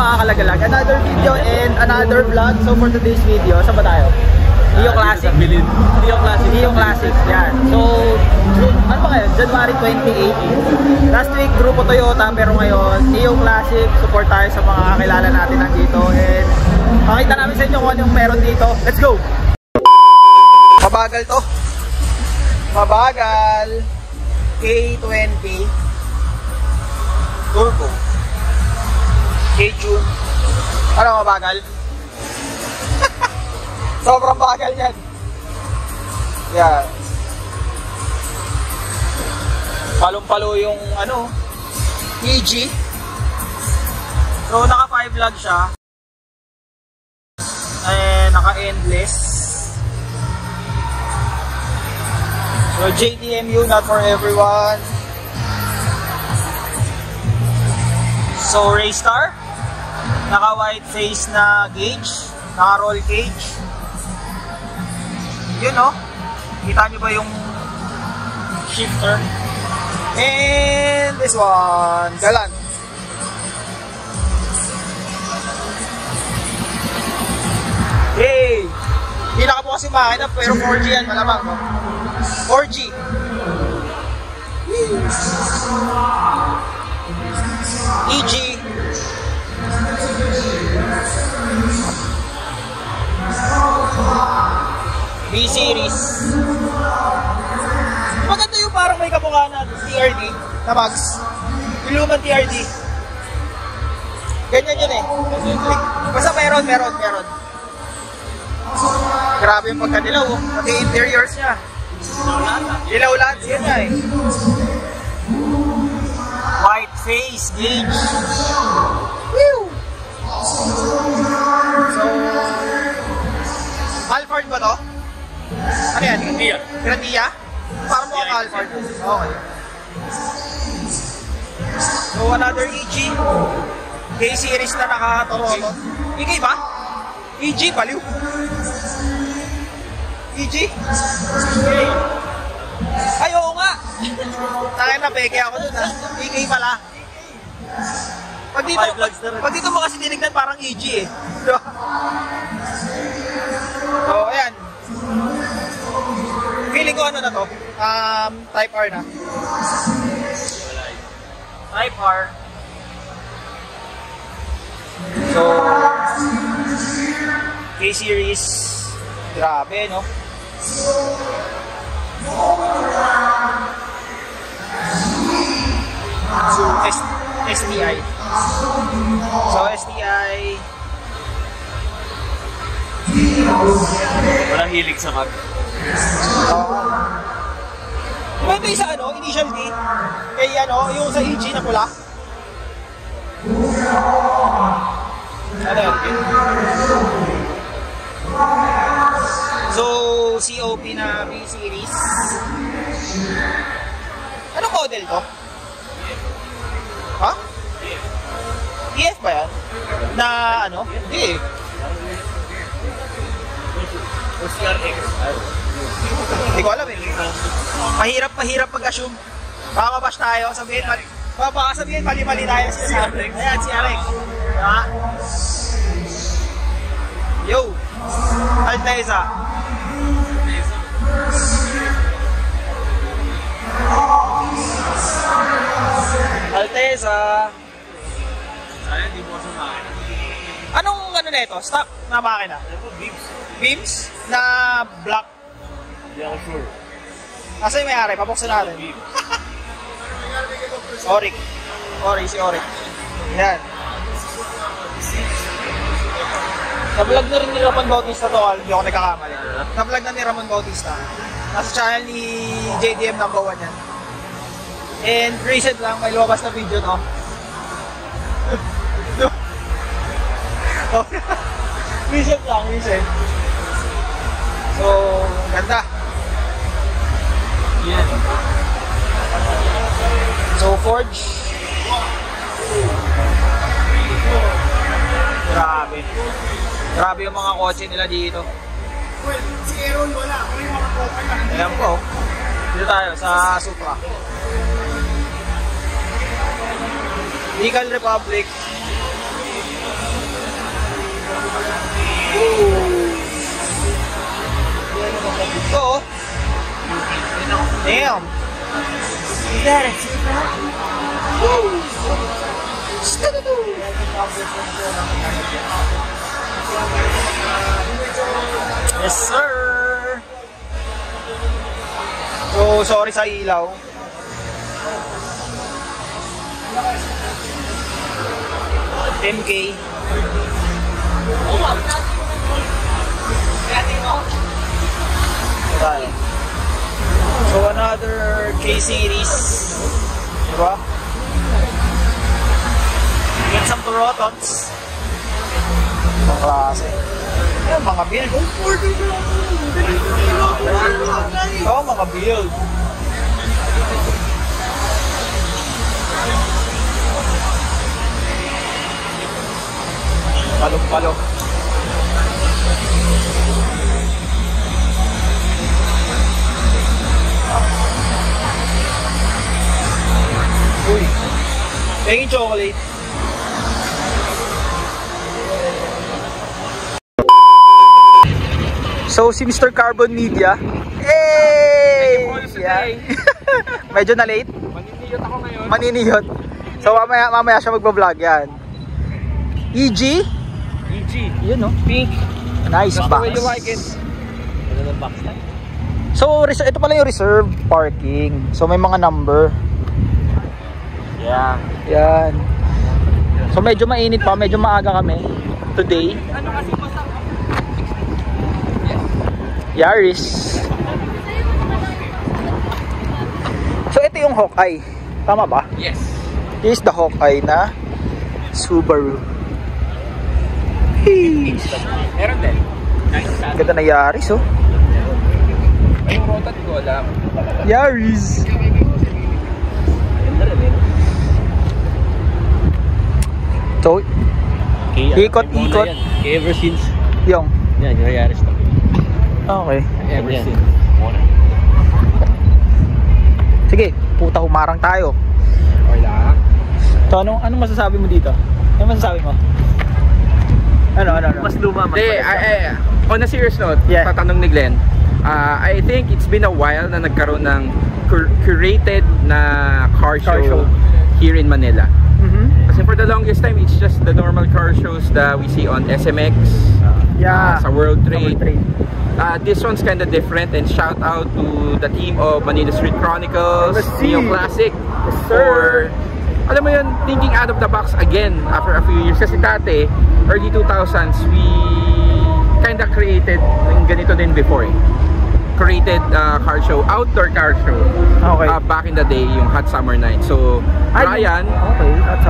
mga kalagalag? Another video and another vlog. So for today's video, saan ba tayo? Dio Classic. Dio Classic. Yan. So, ano ba ngayon? January 2018. Last week, Grupo Toyota. Pero ngayon, Dio Classic. Support tayo sa mga kakilala natin nandito. And makita namin sa inyo kung ano yung meron dito. Let's go! Mabagal to. Mabagal. K20 Turbo. K-Tune. Ano mabagal? Sobrang bagal yan. Yan. Palong-palo yung ano, EG. So naka 5 lug siya. Naka endless. So JDMU, not for everyone. So Raystar, naka white face na gauge, naka roll cage. Yun o, kita nyo ba yung shifter? And this one, Galant. Hey! Hindi nakabukas yung makina pero 4G yan, malamang no? 4G. EG. B-Series. Maganda yung parang may kamukha na TRD na Max. Yung lumang TRD. Ganyan yun eh. Basta meron. Grabe yung pagkadilaw. Pati interiors niya. Ilaw lahat siya niya eh. White face, gauge. Woo! So, Alphard ba to? Ano yan? Grandia? Parang mo ang Alphard. Okay. So, another EG. K-Series na naka-Toronto. EG ba? EG, baliw. EG? Ay, oo nga. Tayo na, peke ako dun ha. EG pala. Pag dito mo kasi tinignan parang EG eh. So, ayan. Feeling ko ano na to? Type R na. Type R. So, K-Series. Grabe, no? So, STI. So, STI. Walang hilig sa mag. Diba ito yung sa ano, initial D? Kay ano, yung sa EG na pula? Ano yun? So, COP na B-Series. Anong model to? Ha? EF ba yan? Na ano? Hindi eh. Hindi ko alam eh. Mahirap pag-assume. Baka mabash tayo, baka sabihin mali-mali tayo siya sabi. Ayan, si Arek. Diba? Yo! Alteza. Alteza. Sayang, di mo sa makina. Anong ano na ito? Stock na makina? Beams? Na black? Hindi ako sure. Asa yung may-ari? Papuksan natin. Oric. Si Oric. Yan. Na-vlog na rin ni Ramon Bautista to, hindi ako nagkakamali. Na-vlog na ni Ramon Bautista. Nasa channel ni JDM number 1 yan. And recent lang, may lumabas na video to. Recent. So, ganda. Yeah. So, Forge. Grabe yung mga kotse nila dito. Well, si Aaron wala. Ako yung mga kotse na. Alam ko. Dito tayo sa Supra. Legal Republic. Go. Damn. Yes, sir. So, sorry sa ilaw. $10K. So, another K-series. Diba? Get some Torotons. Ang klase. Ayan, mga build. Oo, mga build. Palong-palong. Uy. Pengin chocolate. So, si Mr. Carbon Media. Hey! Yeah. Medyo na late. Maniniyot ako ngayon. Maniniyot. So, mamaya siya magbablog yan. EG? EG. Yun, no? Pink. Nice That's box. the way you like it. Ano ng box type? So, ito pala yung reserved parking. So, may mga number. Yeah. Yan. So, medyo mainit pa. Medyo maaga kami. Today. Ano kasi basta? Yaris. So, ito yung Hawkeye. Tama ba? Yes. This is the Hawkeye na Subaru. Meron din. Nice. Ganda na Yaris, oh. Ay, yung rotat ko, alam. Yaris. So, ikot-ikot. Ever since. Yung. Yan, yung Yaris na. Okay. Ever since. Sige, puta humarang tayo. Wala. So, anong masasabi mo dito? Ano masasabi mo? Ano? Mas luma, mas on a serious note, Yeah. tatanong ni Glenn, I think it's been a while na nagkaroon ng curated na car show here in Manila. Kasi for the longest time, it's just the normal car shows that we see on SMX, sa World Trade. This one's kind of different, and shout out to the team of Manila Street Chronicles, Neo Classic, for, alam mo yun, thinking out of the box again after a few years. Kasi dati, early 2000s, we kind of created ng ganito din before. Created car show, outdoor car show. Okay. Back in the day, yung Hot Summer Night. So, Ryan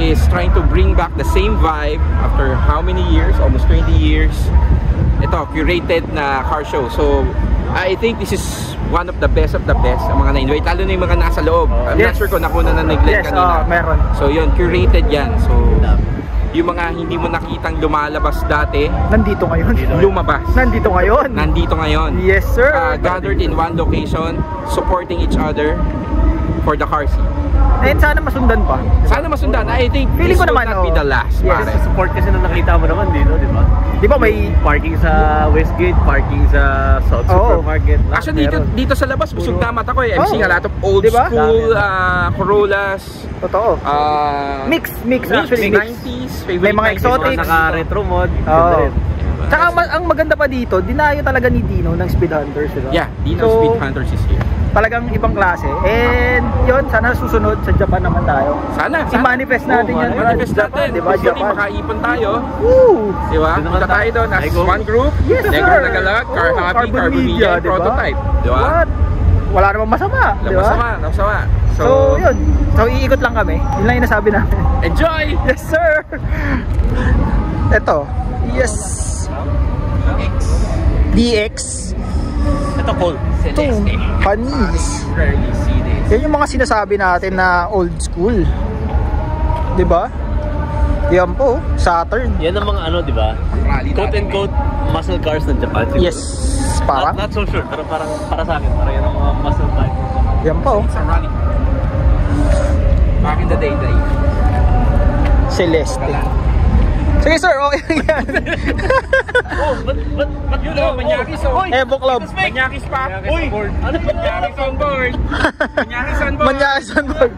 is trying to bring back the same vibe after how many years? Almost 20 years. Ito, curated na car show. So, I think this is one of the best ang mga na-invite. Lalo na yung mga nasa loob. I'm not sure kung nakuna na nag-Glenn kanina. Meron. So, yun, curated yan. So, yung mga hindi mo nakitang lumalabas dati, Nandito ngayon. lumabas. Nandito ngayon. Nandito ngayon. Yes, sir. Gathered in one location, supporting each other for the car scene. And sana masundan pa. Sana masundan. I think Feeling this ko will naman, not be the last. Yes. Pare. Support kasi na nakita mo naman dito, di ba? Di ba may Parking sa Westgate, parking sa South Oo. Supermarket. Actually, dito sa labas, busog na mata ko eh. I'm seeing a lot of old Diba? school Corollas. totoo. Mix actually. 90s, favorite May mga 90s. exotic. Naka-retro mod. Oo. Ganda rin. Tsaka ang maganda pa dito, dinayo talaga ni Dino ng Speed Hunters, diba? Yeah, Dino So, Speed Hunters is here. Talagang ibang klase. And yun, sana susunod sa Japan naman tayo. Sana. I-manifest natin yan. Manifest natin. Diba? Hopefully, Japan. makaipon tayo. Woo! Diba? Doon naman Punta tayo doon as Ay, go. one group. Yes, Negro sir. Nagalag, Car Oo, Happy, Carbon Carbon Media, Media, diba? Prototype. Diba? What? Wala namang masama. Diba? Masama. So, yun. So, iikot lang kami. Yun lang yung nasabi namin. enjoy! Yes, sir! Ito. Yes. DX. Ito, cold. Ito. Panis. Rarely see this. Yan yung mga sinasabi natin na old school. Diba? Yan po. Saturn. Yan ang mga ano, di ba? Rally Quote and natin. quote, muscle cars ng Japan. siguro. Yes. Parang. Not so sure, pero parang para sa akin, parang yan ang mga muscle cars. Yan po. It's a rally. Back in the day. Celeste. Sige sir, okay lang yan. Oh, ba't yun oh? Manyakis oh. Evo Club. Manyakis pa. Uy! Ano ba? Manyakis on board. Manyakis on board. Manyakis on board.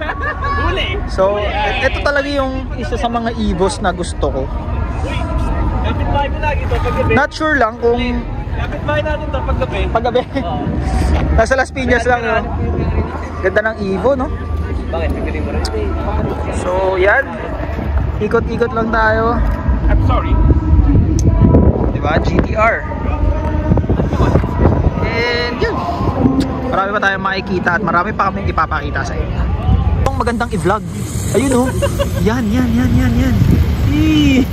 Huli! So, ito talaga yung isa sa mga Evos na gusto ko. Uy! Kapit-bahay mo lagi ito paggabi. Not sure lang kung Kapit-bahay natin ito paggabi. paggabi. Oo. Nasa Las Piñas lang. No? Ganda ng Evo, no? Bakit? Nagaling mo rin? So, yan. Ikot-ikot lang tayo. I'm sorry. Diba? GTR. And yun. Marami pa tayong makikita at marami pa kaming ipapakita sa inyo. Itong magandang i-vlog. Ayun oh. Yan. Eee.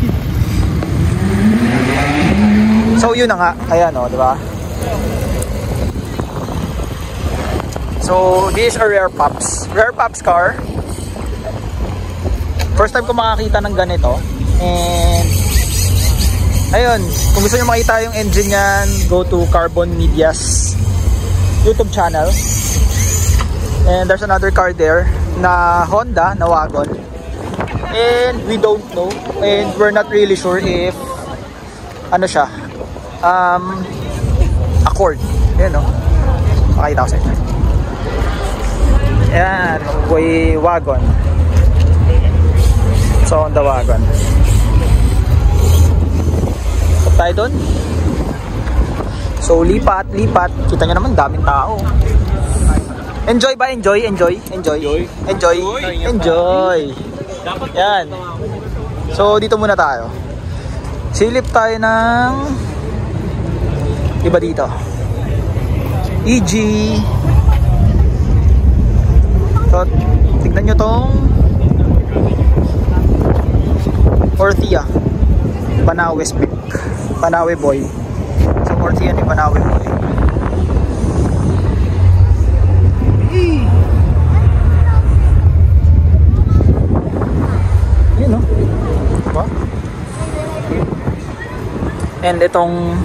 So yun na nga. Ayan oh, diba? So this is a Rare Pops. Rare Pops car. First time ko makakita ng ganito. And ayun, kung gusto nyo makita yung engine yan, go to Carbon Media's YouTube channel. And there's another car there na Honda, na wagon. And we don't know. And we're not really sure if ano siya, Accord. Yan o. Makita ko sa inyo. Yan, way wagon. So on the wagon. Stop tayo doon. So lipat. Kita nyo naman, daming tao. Enjoy ba? Enjoy. Yan. So dito muna tayo. Silip tayo ng iba dito. EG. So tignan nyo tong Orthia Panawe spec, Panawe boy. So Orthia ni Panawe boy. Yun no? Diba? And itong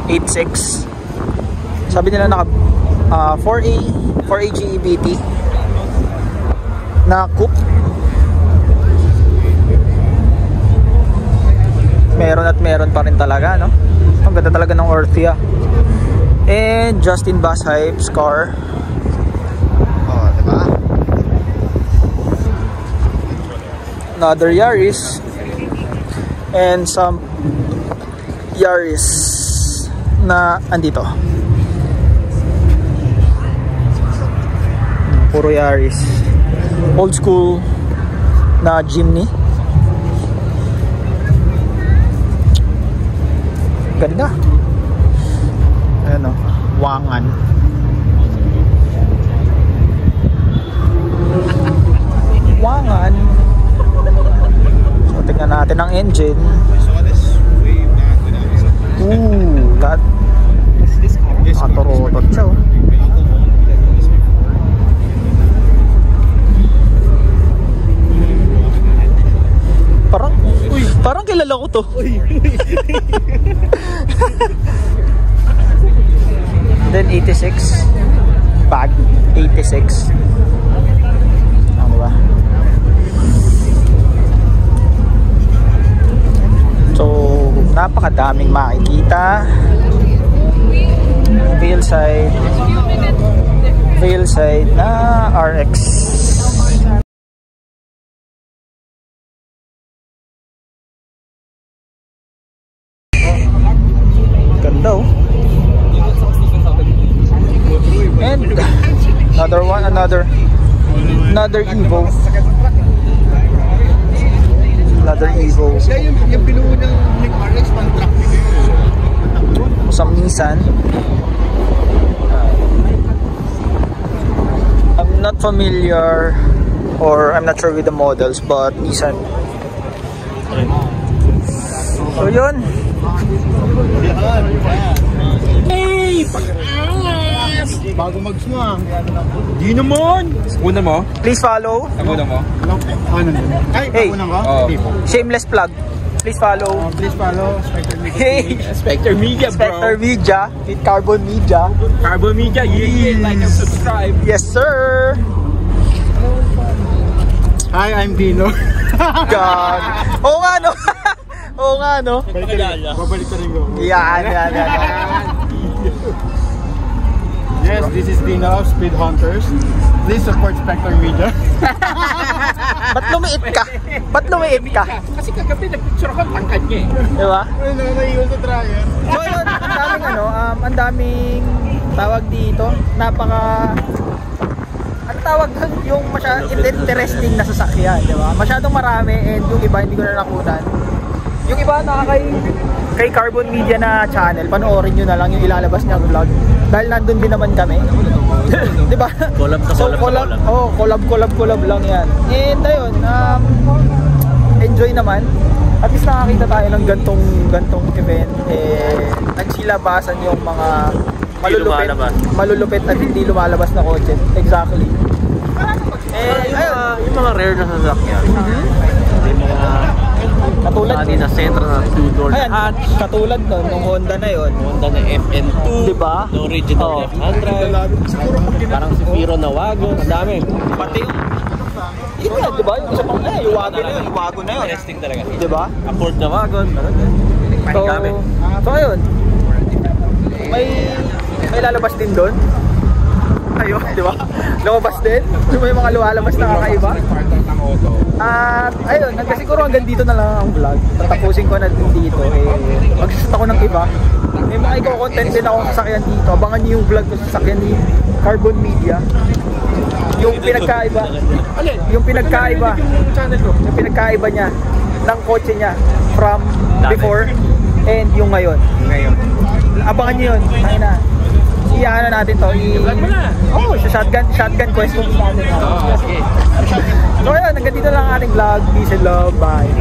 86, sabi nila naka 4A GEBT na coupe. Meron pa rin talaga, no? Ang ganda talaga ng Orthia. And Justin Bashype's car. Oh, diba? Another Yaris. And some Yaris na andito. Puro Yaris. Old school na Jimny. Ganda. Ayan o, Wangan. So tingnan natin ang engine. Lahat nakatorotot siya oh. Parang kilala ko to. Then 86 bag, 86. Ano ba? So napakadaming makikita. Wheel side na RX. Ganda oh. And another one, another Evo. Another Evo. Yung binuo ng RX pang truck nito. Some Nissan. I'm not familiar or I'm not sure with the models, but Nissan. So yun. Hey! Pag-angas! Bago mag-swang. Di naman! Una mo? Please follow. Una mo? Ano na? Ay, Hey. unang ka? Oh. Shameless plug. Please follow. Please follow Spectre Media. Hey! Spectre Media, bro! Spectre Media with Carbon Media. Carbon Media, yeah, like and subscribe. Yes, sir! Hi, I'm Dino. God. Oo nga, no? Oo nga, no? Babalik ka rin ko. Yan. Yes, this is Dino of Speed Hunters. Please support Spectre Media. Ba't lumiit ka? Kasi kagabi nag-picture ako, tangkad niya eh. Di ba? Ano, naiwan sa dryer. So yun, ang daming tawag dito. Ano tawag doon? Yung interesting na sasakyan, di ba? Masyadong marami and yung iba hindi ko na nakunan. Yung iba kay Carbon Media na channel, panoorin nyo na lang yung ilalabas niya vlog. Dahil nandun din naman kami. Di ba? Collab lang yan. And ayun, enjoy naman. At least nakakita tayo ng gantong event. Nagsilabasan yung mga malulupit at hindi lumalabas na kotse. Exactly. Yung mga rare na sasakyan. Yung mga Katulad na sentro na two-door ayan, hatch. katulad nun, nung Honda na yun. Honda na FN2. Diba? The original F100. Parang si Firo na wagon. Ang dami. Pati yun nga, diba? Yung isa pang yung wagon na yun. Testing talaga. Diba? Accord na wagon. So ayun. May lalabas din doon. Ayun, diba? Lumabas din. May mga lumalabas na kakaiba. At ayun, siguro hanggang dito na lang ang vlog. Tatapusin ko na din dito. Mag-shoot ako ng iba. May mga i-content din akong sasakyan dito. Abangan niyo yung vlog ko sa sasakyan ni Carbon Media. Yung pinagkaiba niya ng kotse niya from before and yung ngayon. Abangan niyo yun. Ayun na. Iyaano natin to. Sa shotgun questions natin. Okay. So ayun, hanggang dito lang ang ating vlog. Peace and love. Bye.